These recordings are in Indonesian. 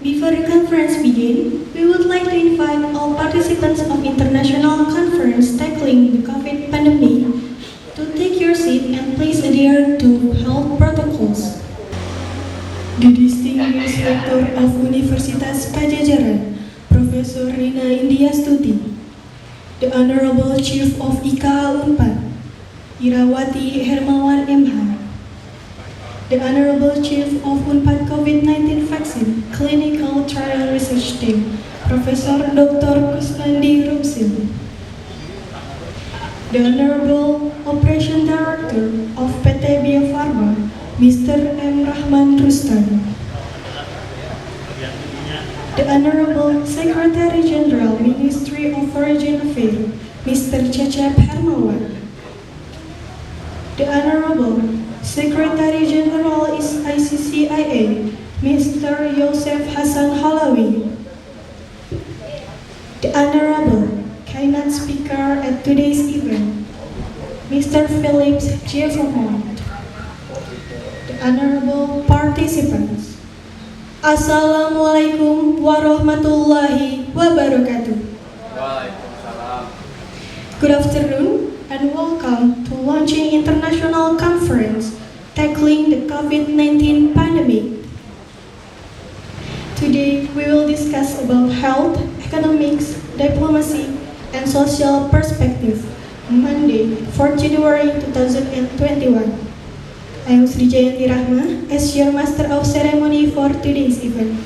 Before the conference begins, we would like to invite all participants of international conference tackling the COVID pandemic to take your seat and please adhere to health protocols. The distinguished Rector of Universitas Padjadjaran, Professor Rina Indiastuti, the Honorable Chief of IKA Unpad, Irawati Hermawan MH, the Honorable Chief of Unpad COVID-19 Vaccine Clinical Trial Research Team, Professor Dr. Kusnandi Rumsil, the Honorable Operation Director of PT Bio Farma, Mr. M. Rahman Rustan, the Honorable Secretary General Ministry of Foreign Affairs, Mr. Cecep Hermawan, the Honorable Secretary General ICCIA, Mr. Yosef Hassan Halawi, the Honorable keynote speaker at today's event, Mr. Philips Giacomo, the Honorable participants. Assalamualaikum warahmatullahi wabarakatuh. Waalaikumsalam. Good afternoon and welcome to launching international conference tackling the COVID-19 pandemic. Today we will discuss about health, economics, diplomacy, and social perspective. Monday, 4 January 2021. I am Sri Jayanti Rahma as your Master of Ceremony for today's event.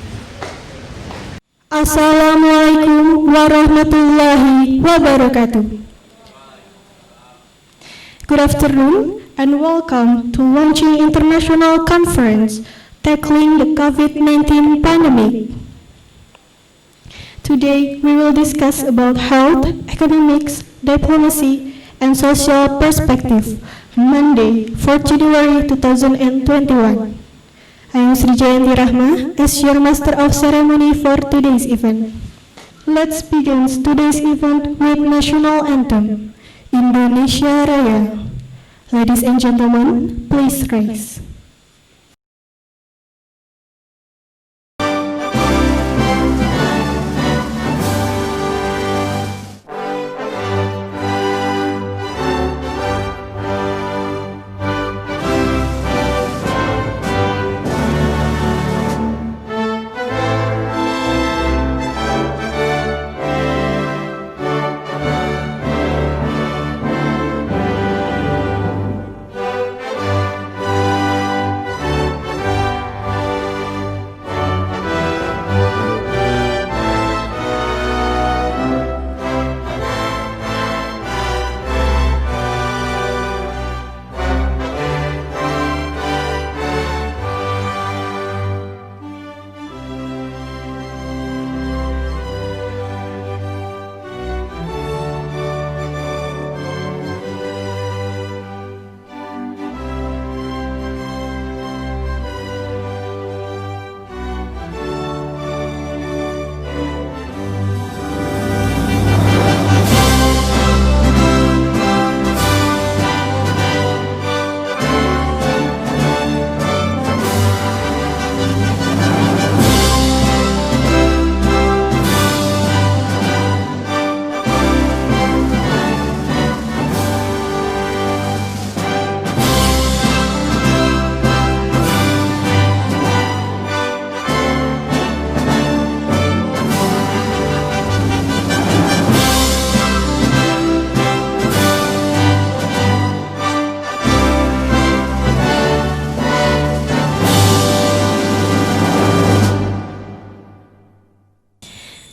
Assalamualaikum warahmatullahi wabarakatuh. Good afternoon and welcome to launching international conference tackling the COVID-19 pandemic. Today we will discuss about health, economics, diplomacy, and social perspective. Monday, 4 January 2021. I am Sri Jayanti Rahma as your Master of Ceremony for today's event. Let's begin today's event with National Anthem, Indonesia Raya. Ladies and gentlemen, please rise.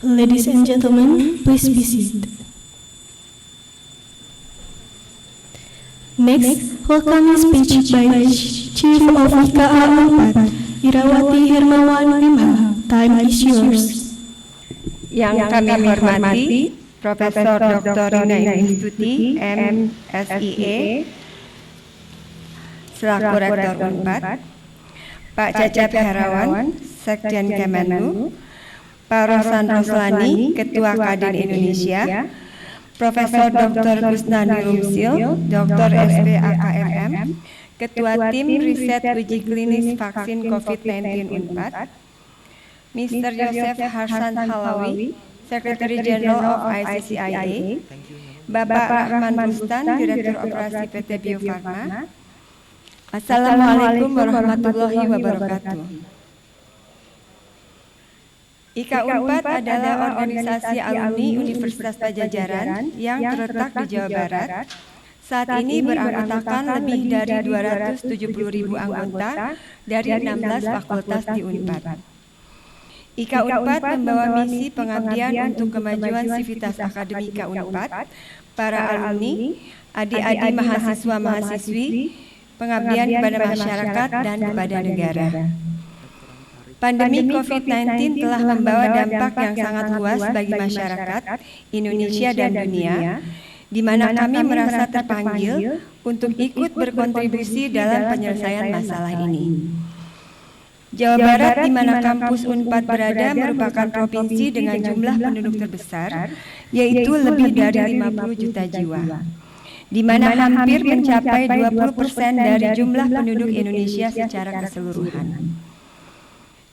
Ladies and gentlemen, please be seated. Next, welcome speech by Chief of IKA Unpad, Irawati Hermawan MH. Time is yours. Yang kami hormati Profesor Dr. Rina Indiastuti, MSIA, selaku Rektor Unpad, Pak Cecep Hermawan, Sekjen Kemenlu, Pak Rosan Roslani, Ketua Kadin Indonesia, Profesor Dr. Kusnandi Rumsil, Dr. SPAKMM, Ketua Tim Riset Uji Klinis Vaksin COVID-19 Unpad, Mr. Yosef Harsan Halawi, Secretary General of ICCIA, Bapak Rahman Rustan, Direktur Operasi PT Bio Farma. Assalamualaikum warahmatullahi wabarakatuh. IKA Unpad adalah organisasi alumni Universitas Padjadjaran yang terletak di Jawa Barat. Saat ini beranggotakan lebih dari 270.000 anggota dari 16 fakultas di Unpad. IKA Unpad membawa misi pengabdian untuk kemajuan sivitas akademika Unpad, para alumni, adik-adik mahasiswa-mahasiswi, pengabdian kepada masyarakat dan kepada negara. Pandemi COVID-19 telah membawa dampak yang sangat luas bagi masyarakat Indonesia dan dunia, di mana kami merasa terpanggil untuk ikut berkontribusi dalam penyelesaian masalah ini. Jawa Barat, di mana kampus Unpad berada, merupakan provinsi dengan jumlah penduduk terbesar, yaitu lebih dari 50 juta jiwa, di mana hampir mencapai 20% dari jumlah penduduk Indonesia secara keseluruhan.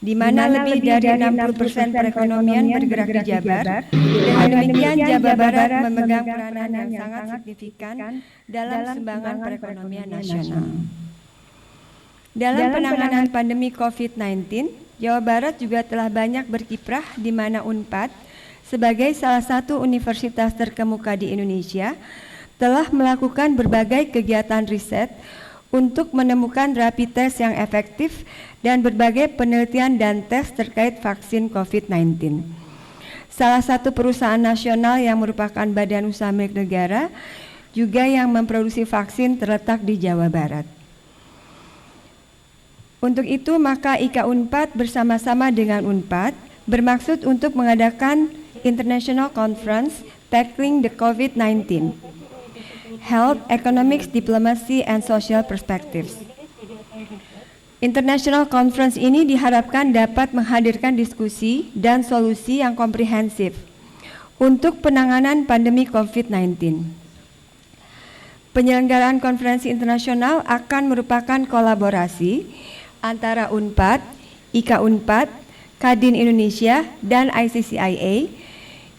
Di mana lebih dari 60% perekonomian bergerak di Jabar. Dengan demikian, Jawa Barat memegang peranan yang sangat signifikan dalam sumbangan perekonomian nasional. Dalam penanganan pandemi COVID-19, Jawa Barat juga telah banyak berkiprah, di mana Unpad sebagai salah satu universitas terkemuka di Indonesia telah melakukan berbagai kegiatan riset untuk menemukan rapid test yang efektif dan berbagai penelitian dan tes terkait vaksin COVID-19. Salah satu perusahaan nasional yang merupakan badan usaha milik negara juga yang memproduksi vaksin terletak di Jawa Barat. Untuk itu, maka IKA Unpad bersama-sama dengan Unpad bermaksud untuk mengadakan International Conference Tackling the COVID-19, Health, Economics, Diplomacy, and Social Perspectives. International Conference ini diharapkan dapat menghadirkan diskusi dan solusi yang komprehensif untuk penanganan pandemi COVID-19. Penyelenggaraan konferensi internasional akan merupakan kolaborasi antara Unpad, IKA Unpad, Kadin Indonesia, dan ICCIA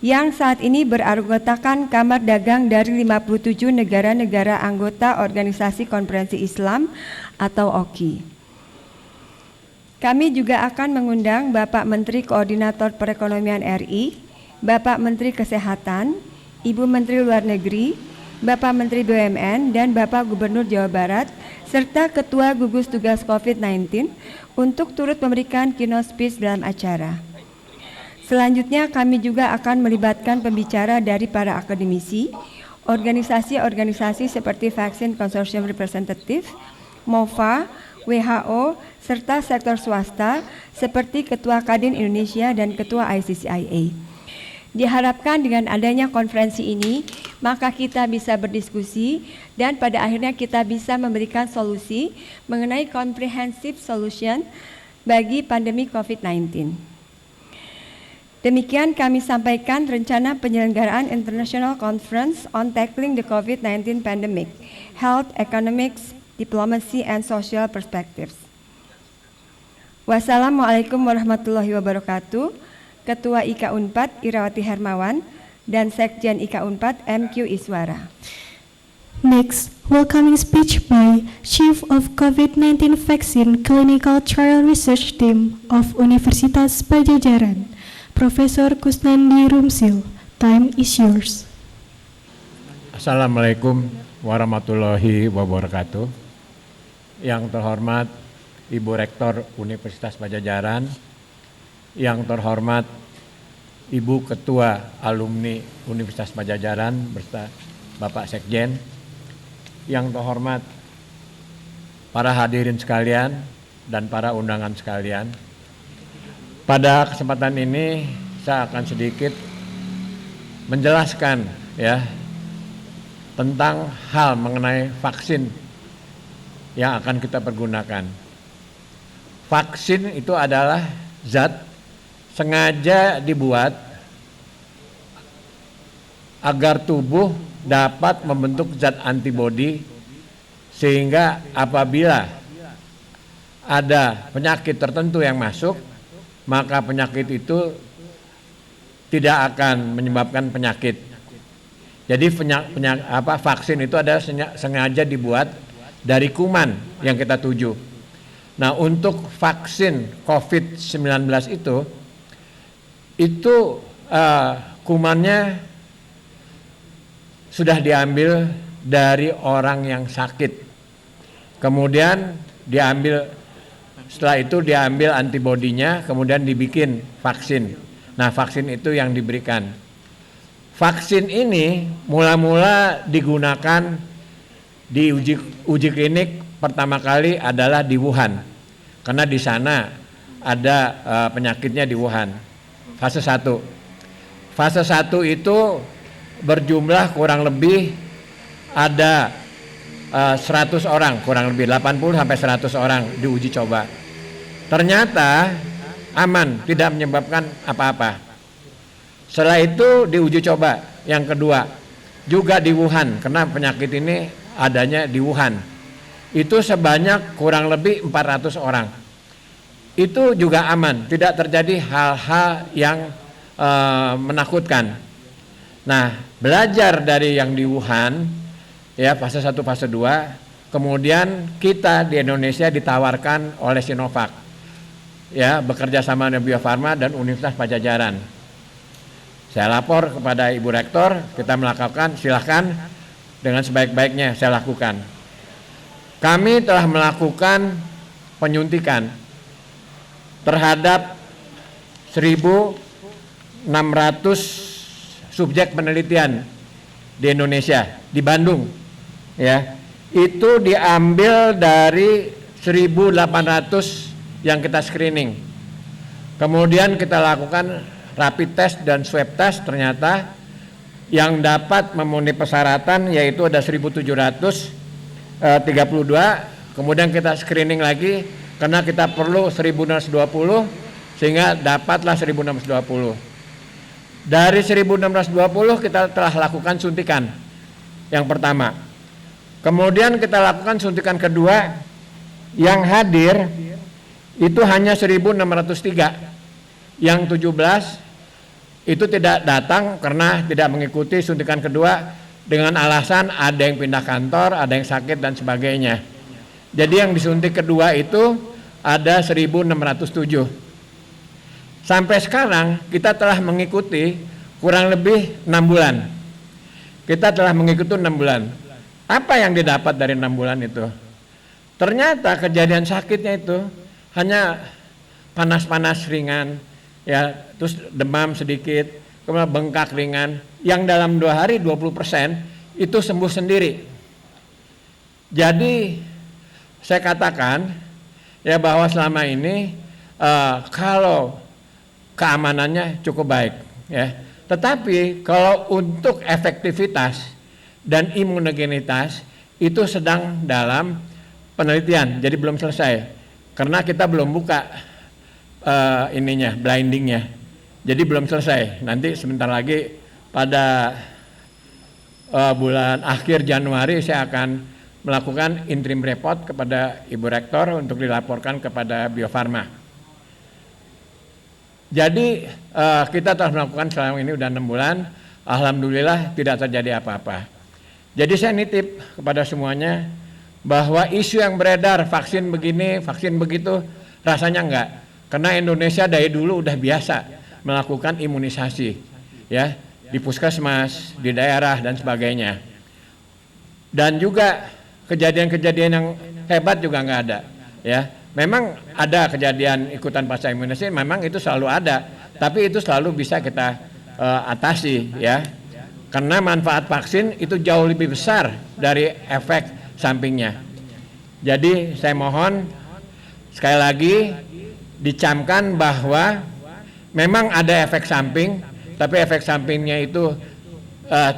yang saat ini beranggotakan Kamar Dagang dari 57 negara-negara anggota Organisasi Konferensi Islam atau OKI. Kami juga akan mengundang Bapak Menteri Koordinator Perekonomian RI, Bapak Menteri Kesehatan, Ibu Menteri Luar Negeri, Bapak Menteri BUMN, dan Bapak Gubernur Jawa Barat, serta Ketua Gugus Tugas COVID-19 untuk turut memberikan keynote speech dalam acara. Selanjutnya, kami juga akan melibatkan pembicara dari para akademisi, organisasi-organisasi seperti Vaccine Consortium Representative, MOVA, WHO, serta sektor swasta seperti Ketua Kadin Indonesia dan Ketua ICCIA. Diharapkan dengan adanya konferensi ini, maka kita bisa berdiskusi dan pada akhirnya kita bisa memberikan solusi mengenai comprehensive solution bagi pandemi COVID-19. Demikian kami sampaikan rencana penyelenggaraan International Conference on Tackling the COVID-19 Pandemic, Health, Economics, Diplomacy, and Social Perspectives. Wassalamualaikum warahmatullahi wabarakatuh. Ketua IKA Unpad Irawati Hermawan dan Sekjen IKA Unpad MQ Iswara. Next, welcoming speech by Chief of COVID-19 Vaccine Clinical Trial Research Team of Universitas Padjadjaran, Profesor Kusnandi Rumsil. Time is yours. Assalamualaikum warahmatullahi wabarakatuh. Yang terhormat Ibu Rektor Universitas Padjadjaran, yang terhormat Ibu Ketua Alumni Universitas Padjadjaran beserta Bapak Sekjen, yang terhormat para hadirin sekalian dan para undangan sekalian. Pada kesempatan ini saya akan sedikit menjelaskan tentang hal mengenai vaksin yang akan kita pergunakan. Vaksin itu adalah zat sengaja dibuat agar tubuh dapat membentuk zat antibodi sehingga apabila ada penyakit tertentu yang masuk, maka penyakit itu tidak akan menyebabkan penyakit. Jadi vaksin itu ada sengaja dibuat dari kuman yang kita tuju. Nah, untuk vaksin COVID-19 itu kumannya sudah diambil dari orang yang sakit. Kemudian setelah itu diambil antibodinya, kemudian dibikin vaksin. Nah, vaksin itu yang diberikan. Vaksin ini mula-mula digunakan di uji klinik pertama kali adalah di Wuhan. Karena di sana ada penyakitnya di Wuhan. Fase 1. Fase 1 itu berjumlah kurang lebih ada 100 orang, kurang lebih 80 sampai 100 orang diuji coba. Ternyata aman, tidak menyebabkan apa-apa. Setelah itu diuji coba yang kedua, juga di Wuhan, karena penyakit ini adanya di Wuhan. Itu sebanyak kurang lebih 400 orang. Itu juga aman, tidak terjadi hal-hal yang menakutkan. Nah, belajar dari yang di Wuhan, ya fase 1, fase 2, kemudian kita di Indonesia ditawarkan oleh Sinovac, ya bekerja sama dengan Bio Farma dan Universitas Padjadjaran. Saya lapor kepada Ibu Rektor, kita melakukan, silahkan dengan sebaik-baiknya saya lakukan. Kami telah melakukan penyuntikan terhadap 1.600 subjek penelitian di Indonesia, di Bandung, ya. Itu diambil dari 1.800 yang kita screening. Kemudian kita lakukan rapid test dan swab test, ternyata yang dapat memenuhi persyaratan yaitu ada 1.732, kemudian kita screening lagi karena kita perlu 1.620 sehingga dapatlah 1.620. Dari 1.620 kita telah lakukan suntikan yang pertama. Kemudian kita lakukan suntikan kedua, yang hadir itu hanya 1.603. Yang 17 itu tidak datang karena tidak mengikuti suntikan kedua dengan alasan ada yang pindah kantor, ada yang sakit dan sebagainya. Jadi yang disuntik kedua itu ada 1.607. Sampai sekarang kita telah mengikuti kurang lebih 6 bulan. Kita telah mengikuti 6 bulan. Apa yang didapat dari 6 bulan itu? Ternyata kejadian sakitnya itu hanya panas-panas ringan, ya, terus demam sedikit, kemudian bengkak ringan, yang dalam 2 hari 20% itu sembuh sendiri. Jadi saya katakan ya bahwa selama ini kalau keamanannya cukup baik, ya. Tetapi kalau untuk efektivitas dan imunogenitas itu sedang dalam penelitian, jadi belum selesai karena kita belum buka blindingnya, jadi belum selesai. Nanti sebentar lagi pada bulan akhir Januari saya akan melakukan interim report kepada Ibu Rektor untuk dilaporkan kepada Bio Farma. Jadi kita telah melakukan selama ini udah 6 bulan, alhamdulillah tidak terjadi apa-apa. Jadi saya nitip kepada semuanya bahwa isu yang beredar vaksin begini, vaksin begitu, rasanya enggak. Karena Indonesia dari dulu udah biasa melakukan imunisasi, ya, di puskesmas, di daerah dan sebagainya. Dan juga kejadian-kejadian yang hebat juga nggak ada, ya. Memang ada kejadian ikutan pasca imunisasi, memang itu selalu ada, tapi itu selalu bisa kita atasi, ya. Karena manfaat vaksin itu jauh lebih besar dari efek sampingnya. Jadi saya mohon sekali lagi dicamkan bahwa memang ada efek samping, tapi efek sampingnya itu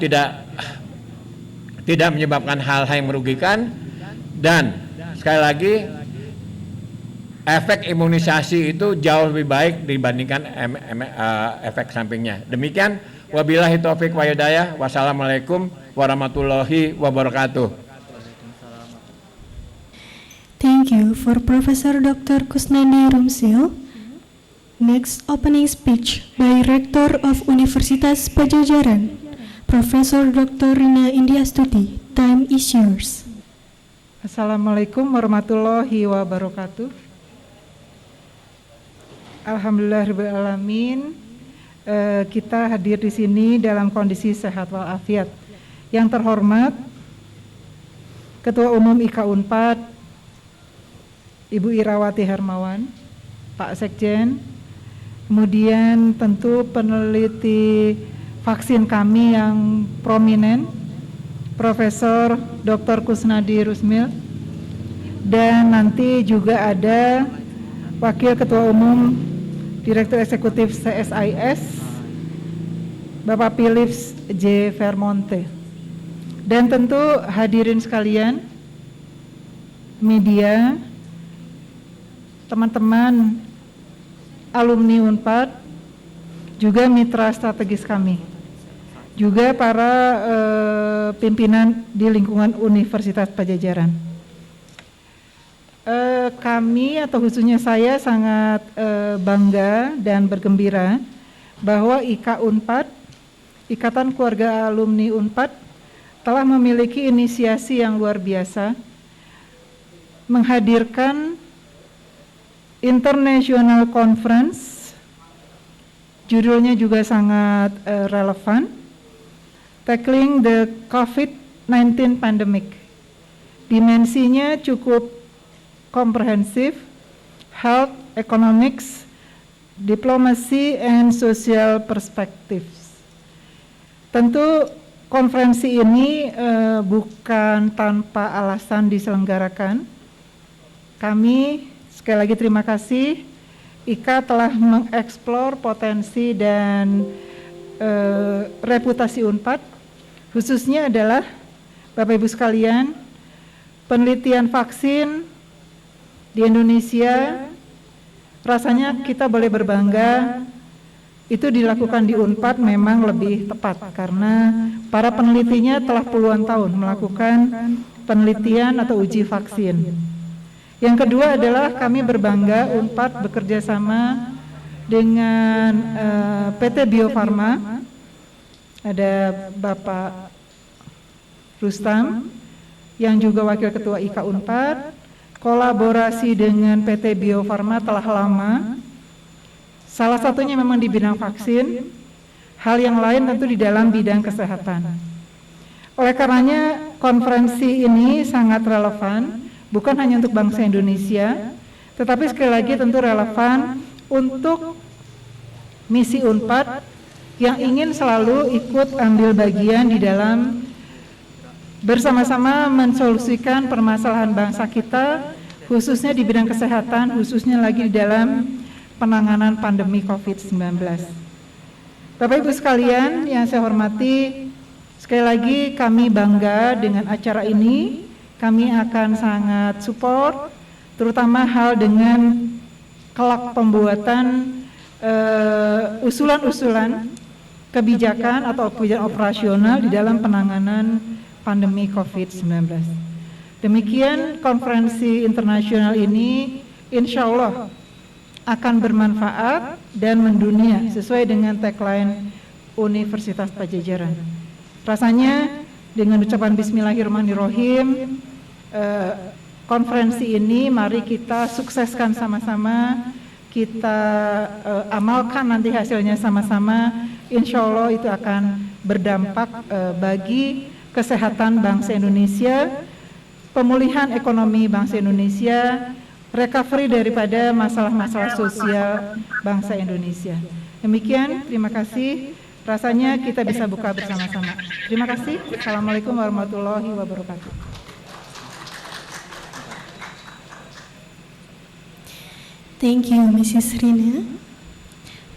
tidak menyebabkan hal-hal yang merugikan, dan sekali lagi efek imunisasi itu jauh lebih baik dibandingkan efek sampingnya. Demikian, wabillahi taufiq wa hidayah. Wassalamualaikum warahmatullahi wabarakatuh. Thank you for Professor Dr. Kusnandi Rumsil. Next, opening speech by Rector of Universitas Padjadjaran, Profesor Dr. Rina Indiastuti. Time is yours. Assalamualaikum warahmatullahi wabarakatuh. Alhamdulillahirrahmanirrahim. Kita hadir di sini dalam kondisi sehat walafiat. Yang terhormat Ketua Umum IKA Unpad, Ibu Irawati Hermawan, Pak Sekjen, kemudian tentu peneliti vaksin kami yang prominen, Profesor Dr. Kusnadi Rusmil, dan nanti juga ada Wakil Ketua Umum Direktur Eksekutif CSIS, Bapak Philips J. Vermonte, dan tentu hadirin sekalian, media, teman-teman alumni Unpad, juga mitra strategis kami, juga para pimpinan di lingkungan Universitas Padjadjaran. Kami atau khususnya saya sangat bangga dan bergembira bahwa IKA Unpad, Ikatan Keluarga Alumni Unpad, telah memiliki inisiasi yang luar biasa menghadirkan International Conference, judulnya juga sangat relevan, Tackling the COVID-19 Pandemic. Dimensinya cukup komprehensif, health, economics, diplomacy, and social perspectives. Tentu konferensi ini bukan tanpa alasan diselenggarakan. Kami sekali lagi terima kasih, IKA telah mengeksplor potensi dan reputasi Unpad, khususnya adalah Bapak Ibu sekalian, penelitian vaksin di Indonesia, rasanya kita boleh berbangga, itu dilakukan di Unpad memang lebih tepat karena para penelitinya telah puluhan tahun melakukan penelitian atau uji vaksin. Yang kedua adalah kami berbangga Unpad bekerja sama dengan PT Bio Farma, ada Bapak Rustam yang juga Wakil Ketua IKA Unpad, kolaborasi dengan PT Bio Farma telah lama. Salah satunya memang di bidang vaksin, hal yang lain tentu di dalam bidang kesehatan. Oleh karenanya konferensi ini sangat relevan, bukan hanya untuk bangsa Indonesia, tetapi sekali lagi tentu relevan untuk misi Unpad yang ingin selalu ikut ambil bagian di dalam bersama-sama mensolusikan permasalahan bangsa kita, khususnya di bidang kesehatan, khususnya lagi di dalam penanganan pandemi COVID-19. Bapak Ibu sekalian yang saya hormati, sekali lagi kami bangga dengan acara ini. Kami akan sangat support, terutama hal dengan kelak pembuatan usulan-usulan kebijakan atau kebijakan operasional di dalam penanganan pandemi COVID-19. Demikian konferensi internasional ini insya Allah akan bermanfaat dan mendunia sesuai dengan tagline Universitas Padjadjaran. Rasanya dengan ucapan Bismillahirrahmanirrahim, konferensi ini mari kita sukseskan sama-sama, kita amalkan nanti hasilnya sama-sama, insya Allah itu akan berdampak bagi kesehatan bangsa Indonesia, pemulihan ekonomi bangsa Indonesia, recovery daripada masalah-masalah sosial bangsa Indonesia. Demikian, terima kasih. Rasanya kita bisa buka bersama-sama. Terima kasih. Assalamualaikum warahmatullahi wabarakatuh. Thank you, Mrs. Rina.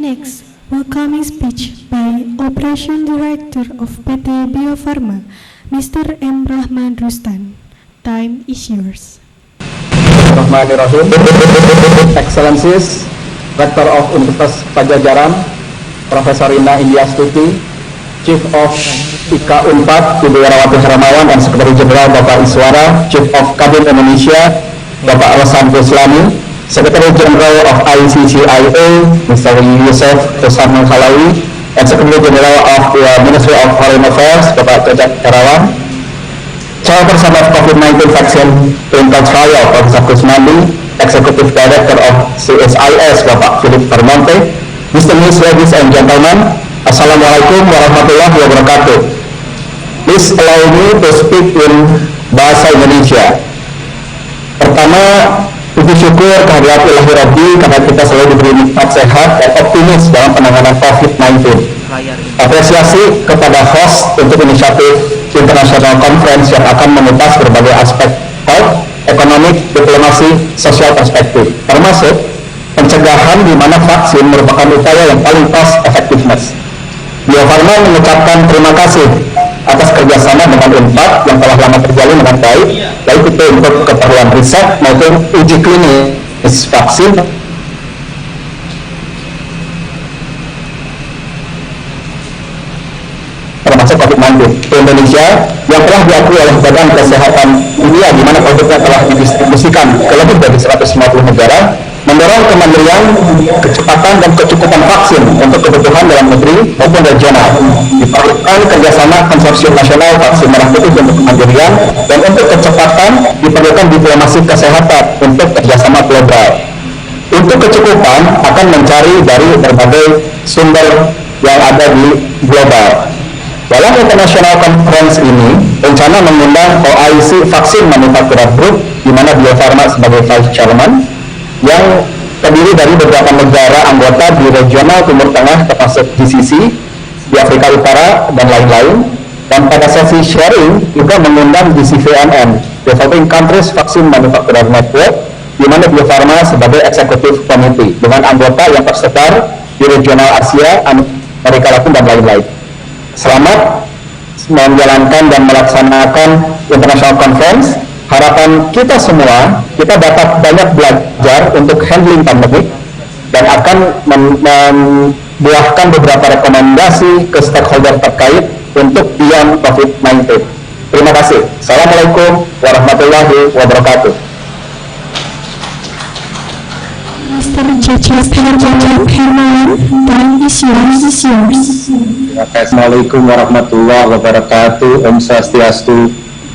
Next, welcoming speech by Operation Director of PT Bio Farma, Mr. M. Rahman Rustan. Time is yours. Bismillahirrahmanirrahim. Excellencies, Rector of Universitas Padjadjaran, Profesor Rina Indiastuti, Chief of IKA Unpad, Ibu Irawati Hermawan, dan Sekretaris Jenderal Bapak Iswara, Chief of Kadin Indonesia, Bapak Rosan Goslani, Secretary General of ICCIA, Mr. Yusuf Husam Khalawi, and Secretary General of the Ministry of Foreign Affairs, Bapak Cecep Terawan, Chairperson of COVID-19 Vaccine Clinical Trial, Profesor Kusnandi, Executive Director of CSIS, Bapak Philip Vermonte. Mr. Miss, ladies and gentlemen, Assalamualaikum warahmatullahi wabarakatuh. Please allow me to speak in Bahasa Indonesia. Pertama, puji syukur kehadirat Ilahi Rabbi karena kita selalu diberi nikmat sehat dan optimis dalam penanganan COVID-19. Apresiasi kepada host untuk inisiatif International Conference yang akan mengupas berbagai aspek health, ekonomi, diplomasi, sosial perspektif, termasuk pencegahan di mana vaksin merupakan upaya yang paling cost effectiveness. Bio Farma mengucapkan terima kasih atas kerjasama dengan UNPAD yang telah lama terjalin dengan baik, baik itu untuk keperluan riset maupun uji klinis vaksin termasuk COVID-19 di Indonesia yang telah diakui oleh Badan Kesehatan Dunia di mana produknya telah didistribusikan ke lebih dari 150 negara, mendorong kemandirian, kecepatan dan kecukupan vaksin untuk kebutuhan dalam negeri maupun regional. Diperlukan kerjasama konsorsium nasional vaksin merah putih untuk kemandirian, dan untuk kecepatan diperlukan diplomasi kesehatan untuk kerjasama global. Untuk kecukupan akan mencari dari berbagai sumber yang ada di global. Dalam International Conference ini, rencana mengundang OIC Vaksin Manufacturer Group, di mana Bio Farma sebagai Vice Chairman, yang terdiri dari beberapa negara anggota di regional Timur Tengah termasuk GCC, di Afrika Utara, dan lain-lain. Dan pada sesi sharing juga mengundang DCVMN, Developing Countries Vaccine Manufacturer Network, di mana Bio Farma sebagai Executive Committee, dengan anggota yang tersebar di regional Asia, Amerika Latin, dan lain-lain. Selamat menjalankan dan melaksanakan International Conference. Harapan kita semua, kita dapat banyak belajar untuk handling pandemi dan akan membuahkan beberapa rekomendasi ke stakeholder terkait untuk beyond COVID-19. Terima kasih. Assalamualaikum warahmatullahi wabarakatuh. Assalamualaikum warahmatullahi wabarakatuh. Om Swastiastu.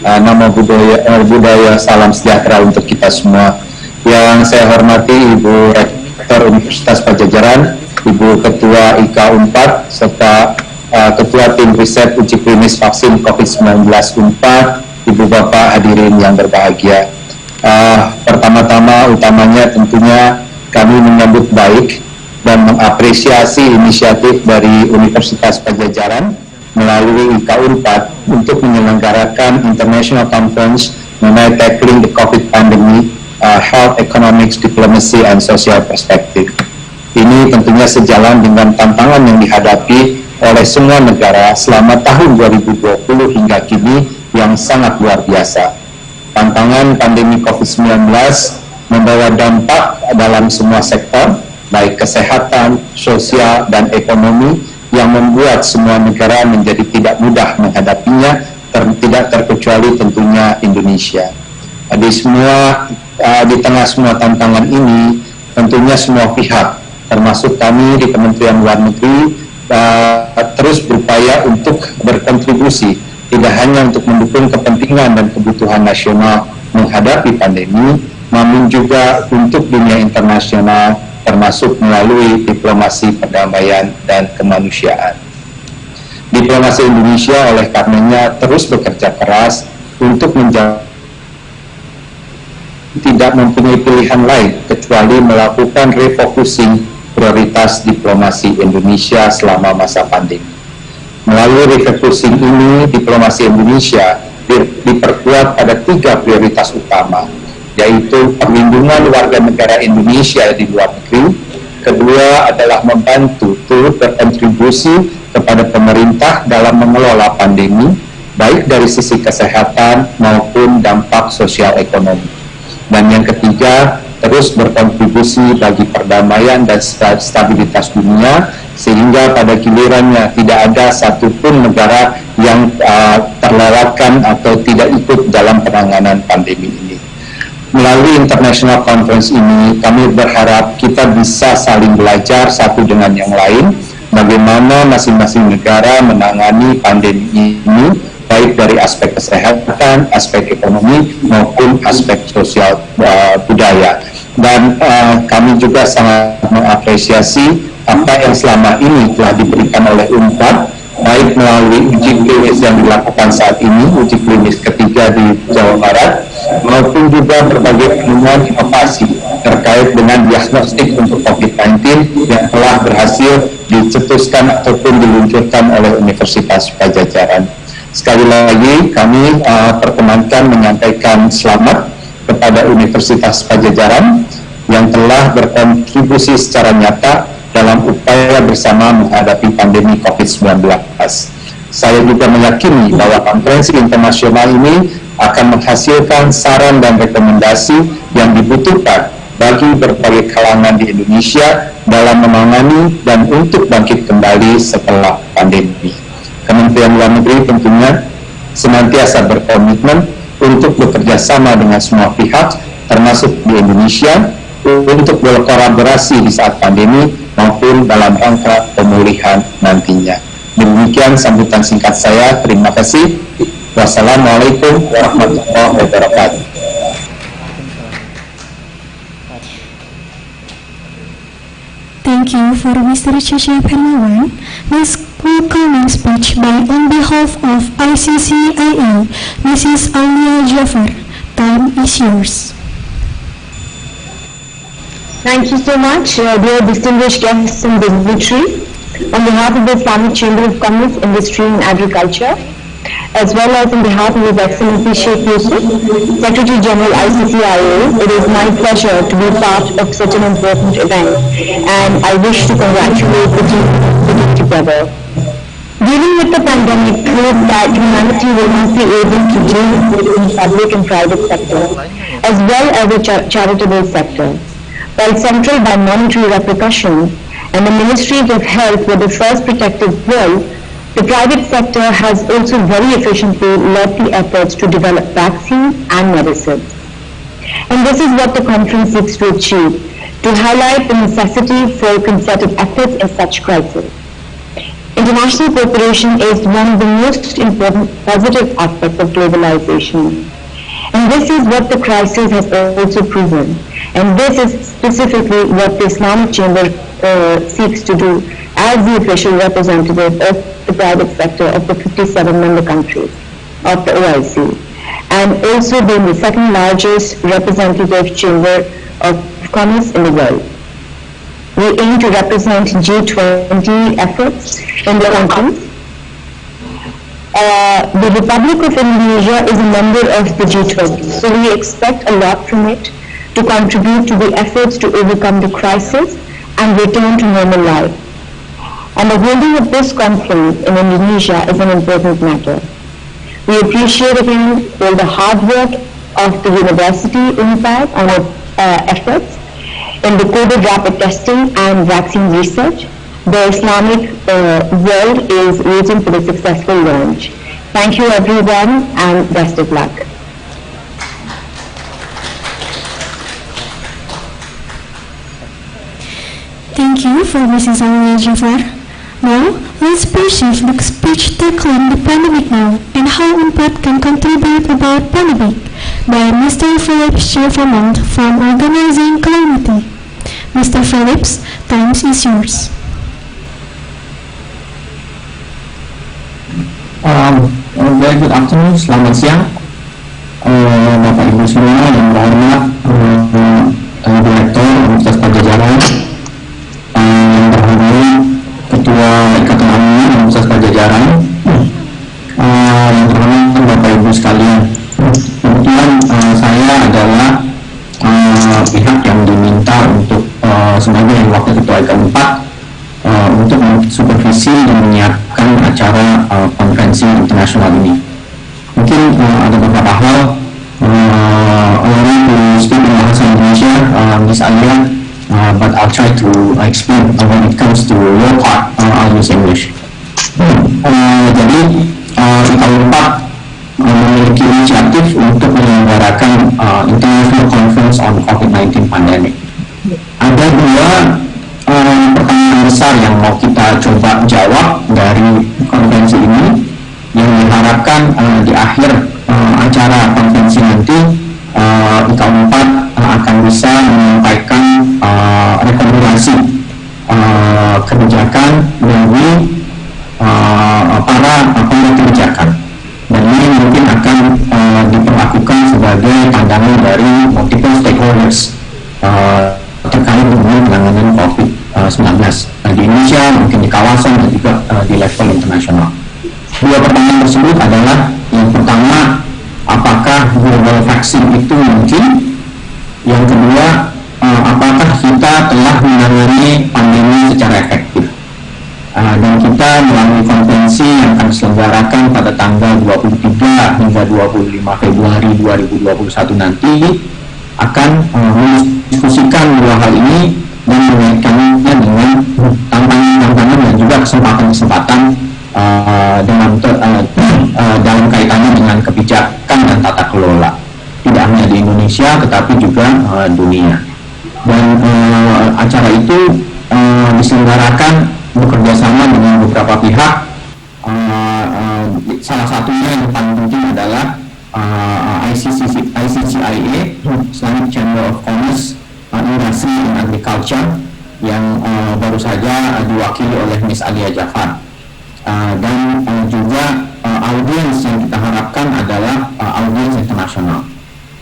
Nama budaya, salam sejahtera untuk kita semua. Yang saya hormati Ibu Rektor Universitas Padjadjaran, Ibu Ketua IKA UNPAD, serta Ketua Tim Riset Uji Klinis Vaksin COVID-19 UNPAD, Ibu Bapak hadirin yang berbahagia. Pertama-tama utamanya tentunya kami menyambut baik dan mengapresiasi inisiatif dari Universitas Padjadjaran melalui IKA UNPAD untuk menyelenggarakan International Conference mengenai Tackling the COVID Pandemic, Health, Economics, Diplomacy, and Social Perspective. Ini tentunya sejalan dengan tantangan yang dihadapi oleh semua negara selama tahun 2020 hingga kini yang sangat luar biasa. Tantangan pandemi COVID-19 membawa dampak dalam semua sektor, baik kesehatan, sosial, dan ekonomi, yang membuat semua negara menjadi tidak mudah menghadapinya, tidak terkecuali tentunya Indonesia. Di tengah semua tantangan ini, tentunya semua pihak, termasuk kami di Kementerian Luar Negeri, terus berupaya untuk berkontribusi, tidak hanya untuk mendukung kepentingan dan kebutuhan nasional menghadapi pandemi, namun juga untuk dunia internasional, termasuk melalui diplomasi perdamaian dan kemanusiaan. Diplomasi Indonesia oleh karenanya terus bekerja keras untuk tidak mempunyai pilihan lain kecuali melakukan refocusing prioritas diplomasi Indonesia selama masa pandemi. Melalui refocusing ini, diplomasi Indonesia diperkuat pada 3 prioritas utama, yaitu perlindungan warga negara Indonesia di luar negeri. Kedua adalah membantu turut berkontribusi kepada pemerintah dalam mengelola pandemi, baik dari sisi kesehatan maupun dampak sosial ekonomi. Dan yang ketiga, terus berkontribusi bagi perdamaian dan stabilitas dunia, sehingga pada gilirannya tidak ada satupun negara yang terlewatkan atau tidak ikut dalam penanganan pandemi ini. melalui International Conference ini, kami berharap kita bisa saling belajar satu dengan yang lain, bagaimana masing-masing negara menangani pandemi ini, baik dari aspek kesehatan, aspek ekonomi, maupun aspek sosial budaya. Dan kami juga sangat mengapresiasi apa yang selama ini telah diberikan oleh UNPAD, baik melalui uji klinis yang dilakukan saat ini, uji klinis ketiga di Jawa Barat, maupun juga berbagai penemuan inovasi terkait dengan diagnostik untuk COVID-19 yang telah berhasil dicetuskan ataupun diluncurkan oleh Universitas Padjadjaran. Sekali lagi kami perkenankan menyampaikan selamat kepada Universitas Padjadjaran yang telah berkontribusi secara nyata dalam upaya bersama menghadapi pandemi COVID-19. Saya juga meyakini bahwa konferensi internasional ini akan menghasilkan saran dan rekomendasi yang dibutuhkan bagi berbagai kalangan di Indonesia dalam menangani dan untuk bangkit kembali setelah pandemi. Kementerian Luar Negeri tentunya senantiasa berkomitmen untuk bekerja sama dengan semua pihak, termasuk di Indonesia, untuk berkolaborasi di saat pandemi maupun dalam rangka pemulihan nantinya. Demikian sambutan singkat saya. Terima kasih. Wassalamualaikum warahmatullahi wabarakatuh. Thank you for Mr. Cecep Hermawan. Next welcoming speech by on behalf of ICCIA, Mrs. Aulia Jafar. Time is yours. Thank you so much, dear distinguished guests and dignitaries. On behalf of the Islamic Chamber of Commerce, Industry and Agriculture, as well as on behalf of His Excellency Sheikh Yusuf, Secretary General ICCIA, it is my pleasure to be part of such an important event, and I wish to congratulate the team putting together. Dealing with the pandemic proves that humanity will not be able to deal with the public and private sector, as well as the charitable sector. While central by monetary repercussions, and the Ministries of Health were the first protective wall, the private sector has also very efficiently led the efforts to develop vaccines and medicines. And this is what the conference seeks to achieve, to highlight the necessity for concerted efforts in such crises. International cooperation is one of the most important positive aspects of globalization. And this is what the crisis has also proven. And this is specifically what the Islamic Chamber seeks to do as the official representative of the private sector of the 57 member countries of the OIC, and also being the second largest representative chamber of commerce in the world. We aim to represent G20 efforts in the countries. The Republic of Indonesia is a member of the G20, so we expect a lot from it to contribute to the efforts to overcome the crisis and return to normal life. And the holding of this conference in Indonesia is an important matter. We appreciate again all the hard work of the university UNPAD on its efforts in the COVID rapid testing and vaccine research. The Islamic world is waiting for the successful launch. Thank you everyone and best of luck. Thank you for Mrs. Aulia Jafar. Now, let's perceive the speech tackling the pandemic now and how UNPAD can contribute about pandemic by Mr. Phillips Chevamont from Organizing Calamity. Mr. Phillips, time is yours. Very good afternoon, selamat siang Bapak Ibu semua yang berhormat Direktur Universitas Padjadjaran, yang berhormat Ketua Ikatan Alumni Universitas Padjadjaran, yang terhormat Bapak Ibu sekalian. Kemudian saya adalah pihak yang diminta untuk sebagai wakil Ketua IK4 untuk supervisi dan menyiapkan acara konferensi internasional ini. Mungkin ada beberapa hal to speak in bahasa Indonesia, Miss Alia, but I'll try to explain when it comes to your part, I'll use English. Jadi IK4 memiliki inisiatif untuk menyelenggarakan International Conference on COVID-19 Pandemic. Ada dua pertanyaan besar yang mau kita coba jawab dari konferensi ini, yang diharapkan di akhir acara konferensi nanti IKA 4 akan bisa menyampaikan rekomendasi kebijakan dari para pembuat kebijakan, dan ini mungkin akan diperlakukan sebagai pandangan dari multiple stakeholders terkait dengan penanganan COVID-19 di Indonesia, mungkin di kawasan dan juga di level internasional. Dua pertanyaan tersebut adalah, yang pertama, apakah global vaksin itu mungkin? Yang kedua, apakah kita telah menangani pandemi secara efektif? Dan kita melalui konferensi yang akan diselenggarakan pada tanggal 23 hingga 25 Februari 2021 nanti akan mendiskusikan dua hal ini dan mengaitkannya dengan tantangan-tantangan dan juga kesempatan-kesempatan dalam kaitannya dengan kebijakan dan tata kelola, tidak hanya di Indonesia tetapi juga dunia. Dan acara itu diselenggarakan bekerja sama dengan beberapa pihak. Salah satunya yang paling penting adalah ICCIA, Islamic Chamber of Commerce, Industry and Agriculture, yang baru saja diwakili oleh Miss Alia Jafar. Dan juga audiens yang kita harapkan adalah audiens internasional.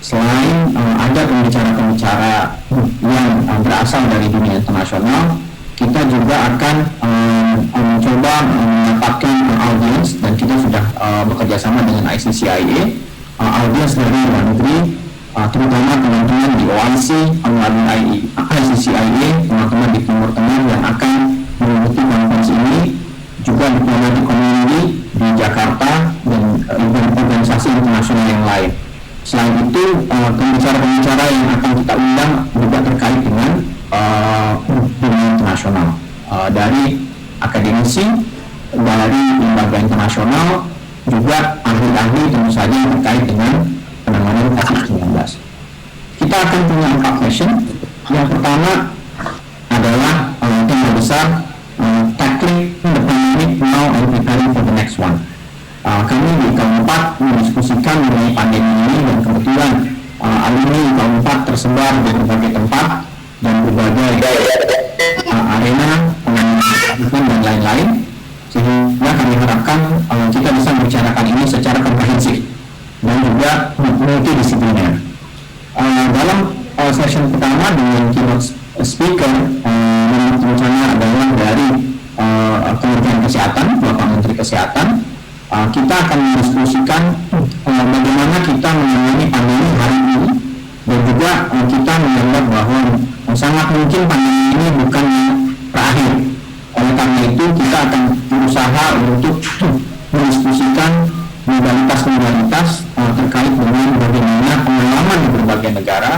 Selain ada pembicara-pembicara yang berasal dari dunia internasional, kita juga akan mencoba mendapatkan audiens, dan kita sudah bekerja sama dengan ICCIA, audiens dari luar negeri, terutama teman-teman di OIC, melalui ICCIA, teman-teman di Timur Tengah yang akan mengikuti konferensi ini, juga diplomatic community di Jakarta, dan organisasi internasional yang lain. Selain itu, pembicara-pembicara yang akan kita undang juga terkait dengan dunia internasional, dari akademisi, dari lembaga internasional, juga ahli-ahli tentu saja terkait dengan penanganan COVID-19. Kita akan punya 4 session. Yang pertama adalah tema besar, tackling the pandemic now and preparing for the next one. Kami di IKA 4 mendiskusikan mengenai pandemi ini, dan kebetulan alumni IKA 4 tersebar di berbagai tempat dan berbagai arena penanganan dan lain-lain, sehingga kami harapkan kita bisa membicarakan ini secara komprehensif dan juga multidisipliner. Dalam session pertama dengan keynote speaker, rencana adalah dari Kementerian Kesehatan, Bapak Menteri Kesehatan. Kita akan mendiskusikan bagaimana kita menangani pandemi hari ini, dan juga kita menganggap bahwa sangat mungkin pandemi ini bukan terakhir. Oleh karena itu, kita akan berusaha untuk mendiskusikan modalitas-modalitas terkait dengan bagaimana pengalaman di berbagai negara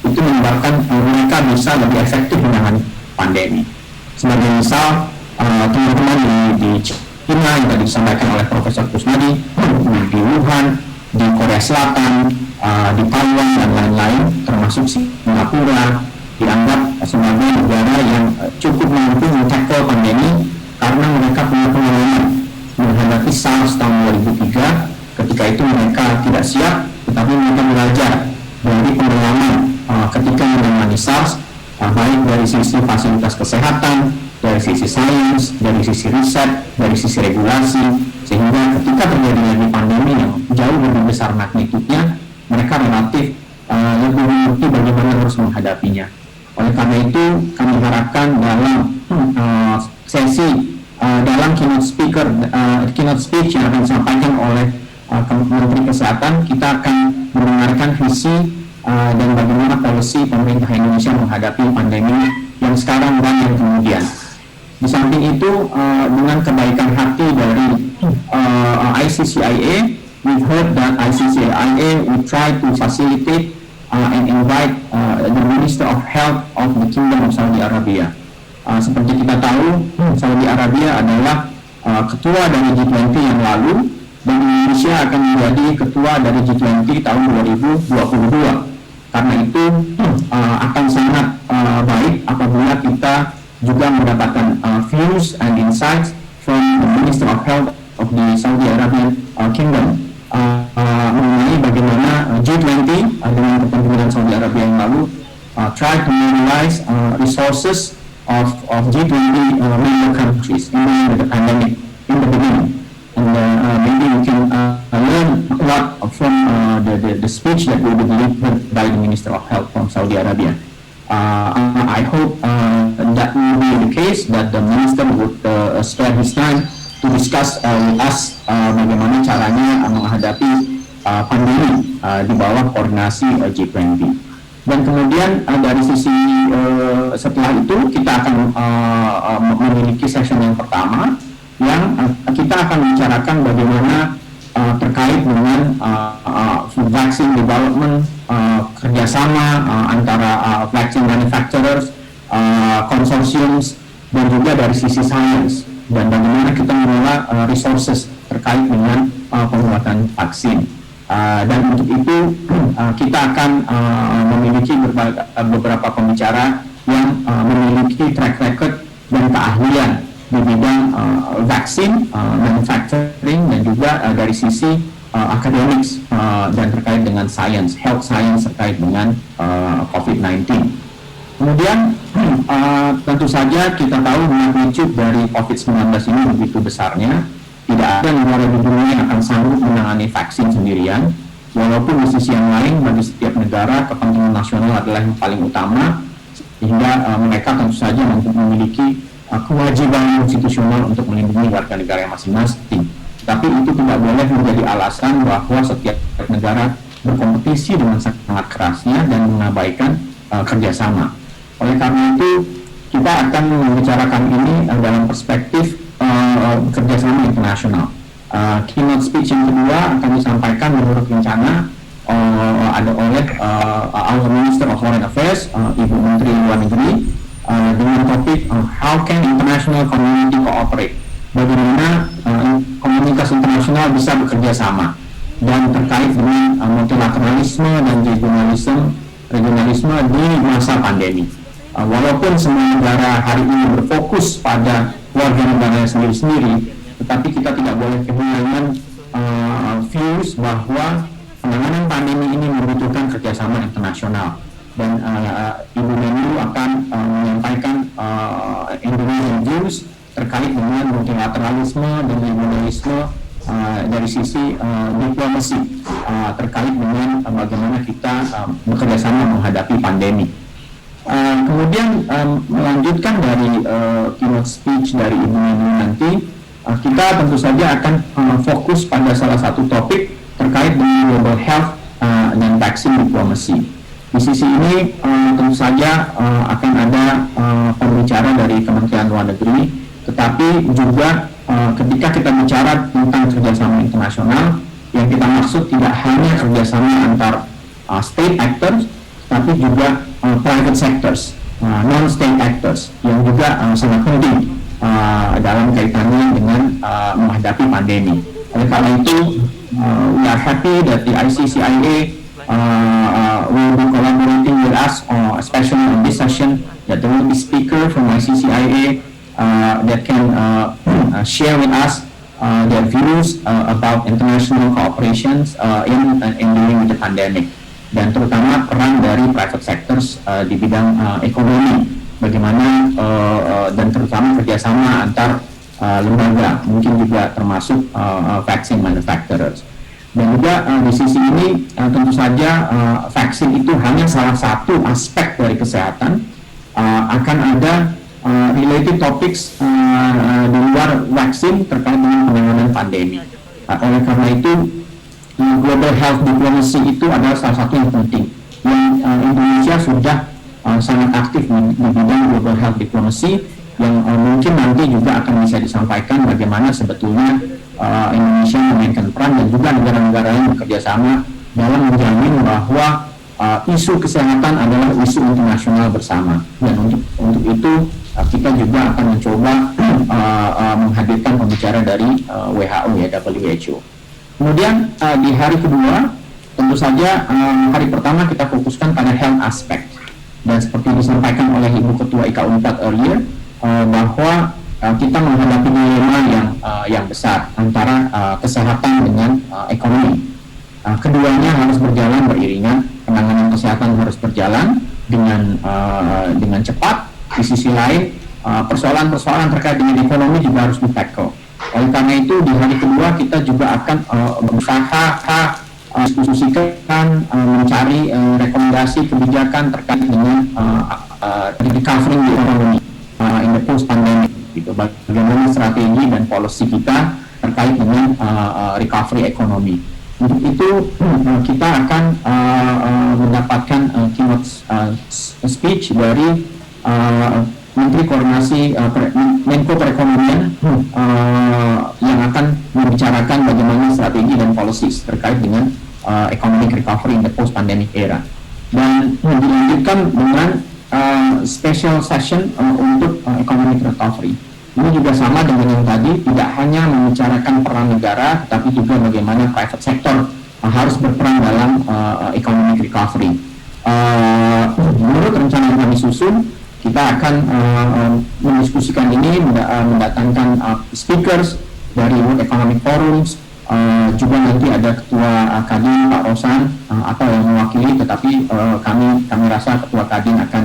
itu menyebabkan mereka bisa lebih efektif menangani pandemi. Sebagai misal, teman-teman di China yang tadi disampaikan oleh Profesor Kusnadi, di Wuhan, di Korea Selatan, di Taiwan dan lain-lain, termasuk Singapura, dianggap sebagai negara yang cukup mampu men-tackle pandemi karena mereka punya pengalaman menghadapi SARS tahun 2003. Ketika itu mereka tidak siap, tetapi mereka belajar dari pengalaman ketika menangani SARS, baik dari sisi fasilitas kesehatan, dari sisi sains, dari sisi riset, dari sisi regulasi, sehingga ketika terjadi lagi pandemi yang jauh lebih besar magnitudenya, mereka relatif lebih mengerti bagaimana harus menghadapinya. Oleh karena itu, kami harapkan dalam sesi dalam keynote speech yang akan disampaikan oleh Menteri Kesehatan, kita akan mendengarkan visi dan bagaimana polisi pemerintah Indonesia menghadapi pandemi yang sekarang dan yang kemudian. Di samping itu, dengan kebaikan hati dari ICCIA, we've heard that ICCIA will try to facilitate and invite the Minister of Health of the Kingdom of Saudi Arabia. Seperti kita tahu, Saudi Arabia adalah ketua dari G20 yang lalu, dan Indonesia akan menjadi ketua dari G20 tahun 2022. Karena itu akan sangat baik apabila kita juga mendapatkan views and insights from the Minister of Health of the Saudi Arabian Kingdom mengenai bagaimana G20 dengan kepemimpinan Saudi Arabia yang lalu try to mobilize resources of G20 member countries in the pandemic in the beginning. And maybe we can learn a lot from the speech that will be delivered by the Minister of Health from Saudi Arabia. I hope that will be the case, that the Minister would spare his time to discuss with us bagaimana caranya menghadapi pandemi di bawah koordinasi G20. Dan kemudian dari sisi setelah itu kita akan memiliki session yang pertama yang kita akan bicarakan bagaimana terkait dengan vaccine development, kerjasama antara vaccine manufacturers, consortiums, dan juga dari sisi science, dan bagaimana kita mengelola resources terkait dengan pembuatan vaksin. Dan untuk itu kita akan memiliki beberapa pembicara yang memiliki track record dan keahlian di bidang vaksin, manufacturing, dan juga dari sisi academics dan terkait dengan science, health science terkait dengan COVID-19. Kemudian tentu saja kita tahu magnitude dari COVID-19 ini begitu besarnya. Tidak ada negara di dunia yang akan sanggup menangani vaksin sendirian, walaupun di sisi yang lain bagi setiap negara kepentingan nasional adalah yang paling utama, sehingga mereka tentu saja memiliki kewajiban konstitusional untuk melindungi warga negara masing-masing. Tapi itu tidak boleh menjadi alasan bahwa setiap negara berkompetisi dengan sangat kerasnya dan mengabaikan kerjasama. Oleh karena itu, kita akan membicarakan ini dalam perspektif kerjasama internasional. Keynote speech yang kedua akan disampaikan menurut rencana ada oleh our Minister of Foreign Affairs, Ibu Menteri Luar Negeri, dengan topik how can international community cooperate, bagaimana komunitas internasional bisa bekerja sama, dan terkait dengan multilateralisme dan regionalisme di masa pandemi. Walaupun semua negara hari ini berfokus pada warga negara sendiri-sendiri, tetapi kita tidak boleh kehilangan views bahwa penanganan pandemi ini membutuhkan kerjasama internasional. Dan Ibu Menlu akan menyampaikan Indonesian views terkait dengan multilateralisme dan regionalisme dari sisi diplomasi terkait dengan bagaimana kita bekerjasama menghadapi pandemi. Kemudian melanjutkan dari keynote speech dari Ibu Menlu nanti, kita tentu saja akan fokus pada salah satu topik terkait dengan global health dan vaksin diplomasi. Di sisi ini tentu saja akan ada pembicara dari Kementerian Luar Negeri, tetapi juga ketika kita bicara tentang kerjasama internasional, yang kita maksud tidak hanya kerjasama antar state actors, tapi juga private sectors, non-state actors, yang juga sangat penting dalam kaitannya dengan menghadapi pandemi. Oleh karena itu, we are happy that the ICCIA will be collaborating with us, especially on this session, that there will be speaker from ICCIA that can share with us their views about international cooperations in dealing with the pandemic, dan terutama peran dari private sectors di bidang ekonomi, bagaimana dan terutama kerjasama antar lembaga, mungkin juga termasuk vaccine manufacturers. Dan juga di sisi ini tentu saja vaksin itu hanya salah satu aspek dari kesehatan, akan ada related topics di luar vaksin terkait dengan penanganan pandemi. Oleh karena itu, global health diplomacy itu adalah salah satu yang penting, yang Indonesia sudah sangat aktif di bidang global health diplomacy, yang mungkin nanti juga akan bisa disampaikan bagaimana sebetulnya Indonesia memainkan peran dan juga negara-negara yang bekerja sama dalam menjamin bahwa isu kesehatan adalah isu internasional bersama. Dan untuk itu kita juga akan mencoba menghadirkan pembicara dari WHO, ya, WHO. Kemudian di hari kedua, tentu saja hari pertama kita fokuskan pada health aspect. Dan seperti disampaikan oleh Ibu Ketua IKA Unpad earlier, bahwa kita menghadapi dilema yang besar antara kesehatan dengan ekonomi. Keduanya harus berjalan beriringan, penanganan kesehatan harus berjalan dengan cepat. Di sisi lain, persoalan-persoalan terkait dengan ekonomi juga harus di-tackle. Oleh karena itu, di hari kedua kita juga akan berusaha diskusikan, mencari rekomendasi kebijakan terkait dengan recovery di ekonomi in the post-pandemic. Gitu. Bagaimana strategi dan policy kita terkait dengan recovery ekonomi. Untuk itu kita akan mendapatkan keynote speech dari Menteri Koordinasi Menko Perekonomian yang akan membicarakan bagaimana strategi dan policies terkait dengan economic recovery in the post-pandemic era. Dan dilanjutkan dengan special session untuk economic recovery. Ini juga sama dengan yang tadi, tidak hanya membicarakan peran negara, tetapi juga bagaimana private sector harus berperan dalam economic recovery. Menurut rencana yang kami susun, kita akan mendiskusikan ini, mendatangkan speakers dari World Economic Forums, juga nanti ada Ketua Kadin Pak Rosan atau yang mewakili, tetapi kami rasa Ketua Kadin akan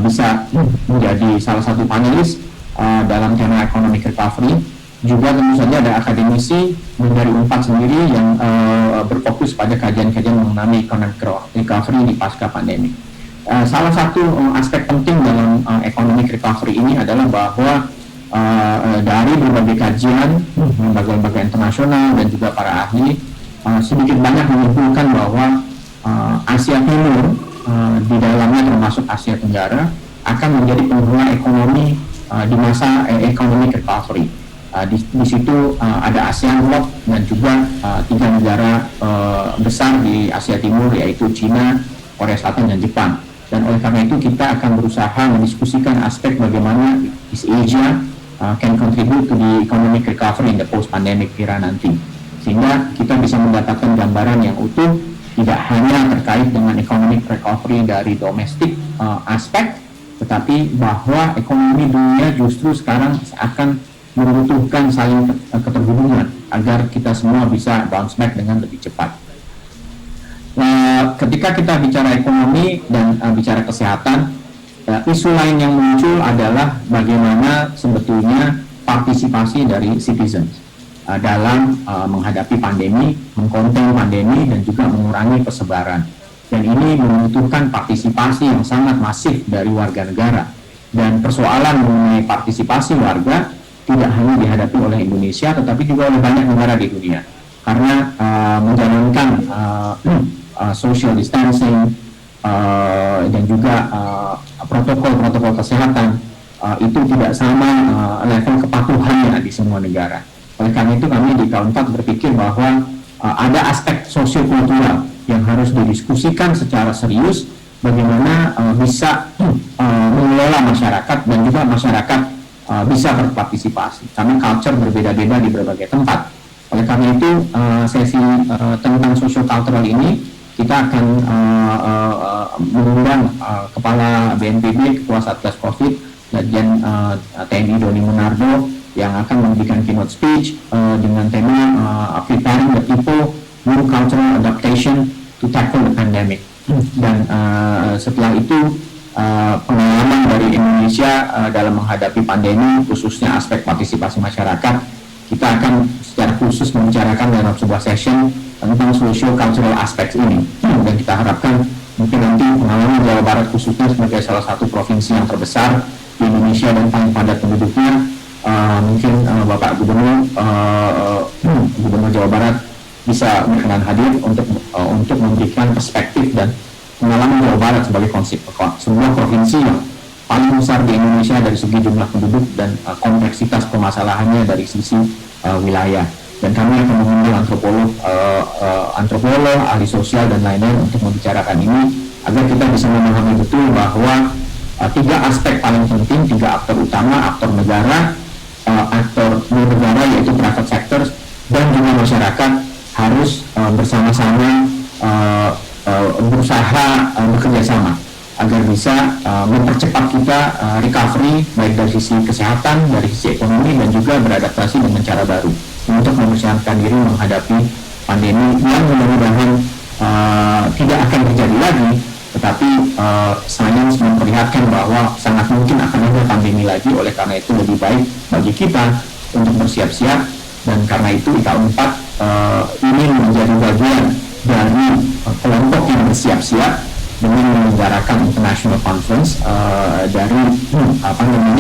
bisa menjadi salah satu panelis dalam tema economic recovery. Juga tentu saja ada akademisi dari Unpad sendiri yang berfokus pada kajian-kajian mengenai economic recovery di pasca pandemi. Salah satu aspek penting dalam economic recovery ini adalah bahwa dari berbagai kajian lembaga-lembaga internasional dan juga para ahli sedikit banyak menyimpulkan bahwa Asia Timur di dalamnya termasuk Asia Tenggara akan menjadi pengguna ekonomi di masa economic recovery. Di situ ada ASEAN Bloc dan juga 3 negara besar di Asia Timur, yaitu China, Korea Selatan, dan Jepang. Dan oleh karena itu kita akan berusaha mendiskusikan aspek bagaimana East Asia can contribute to the economic recovery in the post-pandemic era nanti. Sehingga kita bisa mendapatkan gambaran yang utuh, tidak hanya terkait dengan economic recovery dari domestik aspek, tetapi bahwa ekonomi dunia justru sekarang akan membutuhkan saling keterhubungan agar kita semua bisa bounce back dengan lebih cepat. Ketika kita bicara ekonomi dan bicara kesehatan, isu lain yang muncul adalah bagaimana sebetulnya partisipasi dari citizens dalam menghadapi pandemi, mengkonten pandemi, dan juga mengurangi persebaran. Dan ini membutuhkan partisipasi yang sangat masif dari warga negara. Dan persoalan mengenai partisipasi warga tidak hanya dihadapi oleh Indonesia, tetapi juga oleh banyak negara di dunia. Karena menjalankan social distancing dan juga protokol-protokol kesehatan itu tidak sama level kepatuhannya di semua negara. Oleh karena itu kami di Unpad berpikir bahwa ada aspek sosiokultural yang harus didiskusikan secara serius, bagaimana bisa mengelola masyarakat dan juga masyarakat bisa berpartisipasi, karena culture berbeda-beda di berbagai tempat. Oleh karena itu sesi tentang socio-cultural ini kita akan mengundang Kepala BNPB, Ketua Satgas Covid, Dirjen TNI Doni Monardo yang akan memberikan keynote speech dengan tema Preparing the People, New Cultural Adaptation to Tackle the Pandemic. Dan setelah itu pengalaman dari Indonesia dalam menghadapi pandemi, khususnya aspek partisipasi masyarakat, kita akan secara khusus membicarakan dalam sebuah session tentang socio-cultural aspects ini. Dan kita harapkan mungkin nanti pengalaman Jawa Barat khususnya sebagai salah satu provinsi yang terbesar di Indonesia dan paling padat penduduknya, mungkin Bapak Gubernur Jawa Barat bisa berkenan hadir untuk memberikan perspektif dan pengalaman Jawa Barat sebagai sebuah provinsi yang paling besar di Indonesia dari segi jumlah penduduk dan kompleksitas permasalahannya dari sisi wilayah. Dan kami akan mengundang antropolog, ahli sosial dan lain-lain untuk membicarakan ini agar kita bisa memahami betul bahwa 3 aspek paling penting, 3 aktor utama, aktor negara, aktor non-negara yaitu private sector, dan juga masyarakat harus bersama-sama berusaha bekerja sama agar bisa mempercepat kita recovery baik dari sisi kesehatan, dari sisi ekonomi, dan juga beradaptasi dengan cara baru untuk mempersiapkan diri menghadapi pandemi yang mudah-mudahan tidak akan terjadi lagi, tetapi sains memperlihatkan bahwa sangat mungkin akan ada pandemi lagi. Oleh karena itu lebih baik bagi kita untuk bersiap-siap, dan karena itu IKA4 ingin menjadi bagian dari kelompok yang bersiap-siap dengan menyelenggarakan international conference dari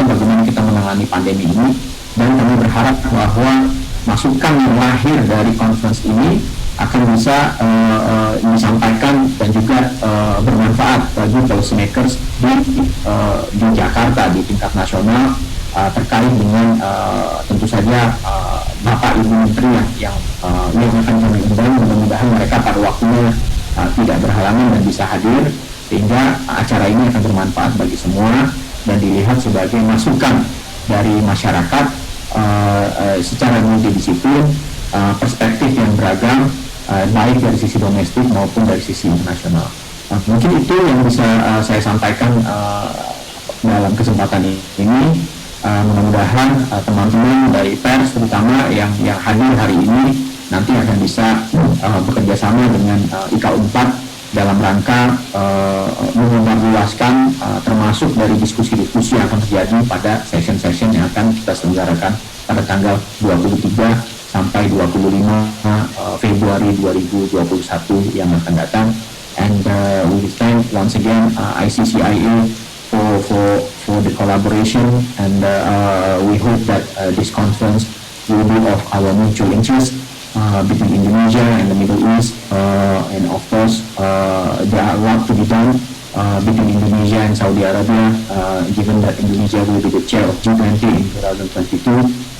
bagaimana kita menangani pandemi ini, dan kami berharap bahwa masukan yang lahir dari conference ini akan bisa disampaikan dan juga bermanfaat bagi policymakers di Jakarta di tingkat nasional terkait dengan tentu saja Bapak Ibu Menteri yang akan kami undang. Mudah-mudahan mereka pada waktunya tidak berhalangan dan bisa hadir, sehingga acara ini akan bermanfaat bagi semua dan dilihat sebagai masukan dari masyarakat secara multidisiplin, perspektif yang beragam, baik dari sisi domestik maupun dari sisi internasional. Mungkin itu yang bisa saya sampaikan dalam kesempatan ini. Mudah-mudahan teman-teman dari pers terutama yang hadir hari ini nanti akan bisa bekerja sama dengan IKA4 dalam rangka menyebarluaskan termasuk dari diskusi-diskusi yang akan terjadi pada session-session yang akan kita selenggarakan pada tanggal 23 sampai 25 Februari 2021 yang akan datang. And we thank once again ICCIA for the collaboration, and we hope that this conference will be of our mutual interest between Indonesia and the Middle East, and of course there are a lot to be done between Indonesia and Saudi Arabia, given that Indonesia will be the chair of G20 in 2022,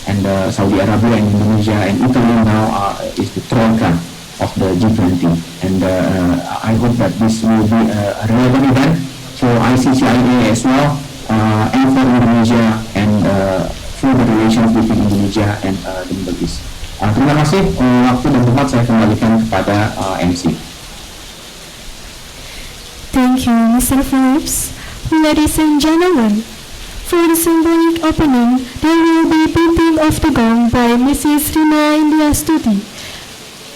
and Saudi Arabia and Indonesia and Italy now is the troika of the G20, and I hope that this will be a relevant event for ICCIA as well, and for Indonesia, and for the relations between Indonesia and the Middle East. Terima kasih. Waktu dan tempat saya kembalikan kepada MC. Thank you, Mr. Phillips. Ladies and gentlemen, for the symbolic opening, there will be beating of the gong by Mrs. Rina Indiastuti.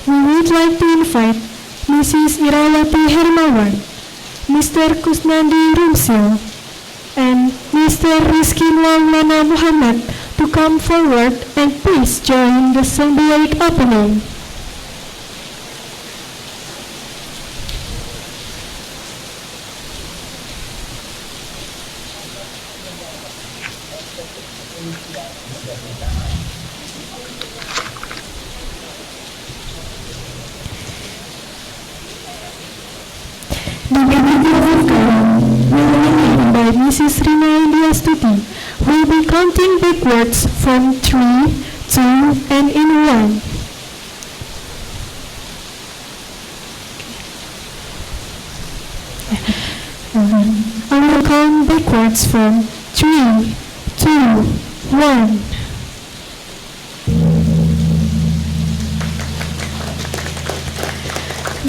We would like to invite Mrs. Irawati Hermawan, Mr. Kusnandi Rumsil, and Mr. Rizky Maulana Muhammad to come forward and please join the symbolic opening. The beginning of Karam by Mrs. Rina Indiastuti will be counting backwards from 3, 2, and in 1. I will count backwards from 3, 2, 1.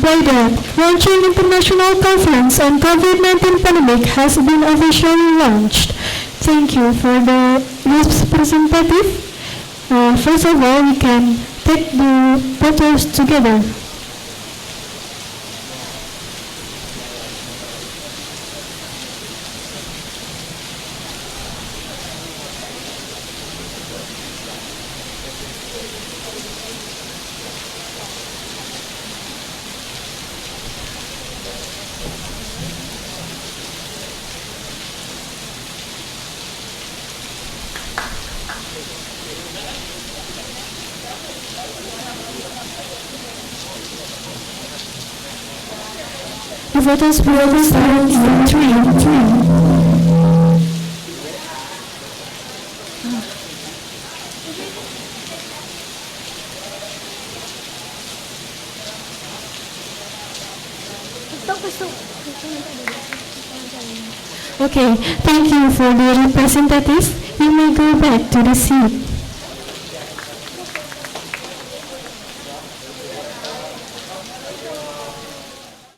By that, launching International Conference on COVID-19 Pandemic has been officially launched. Thank you for the representative. First of all, we can take the photos together. The photos will start in 3, 2. Okay, thank you for the representatives. You may go back to the seat.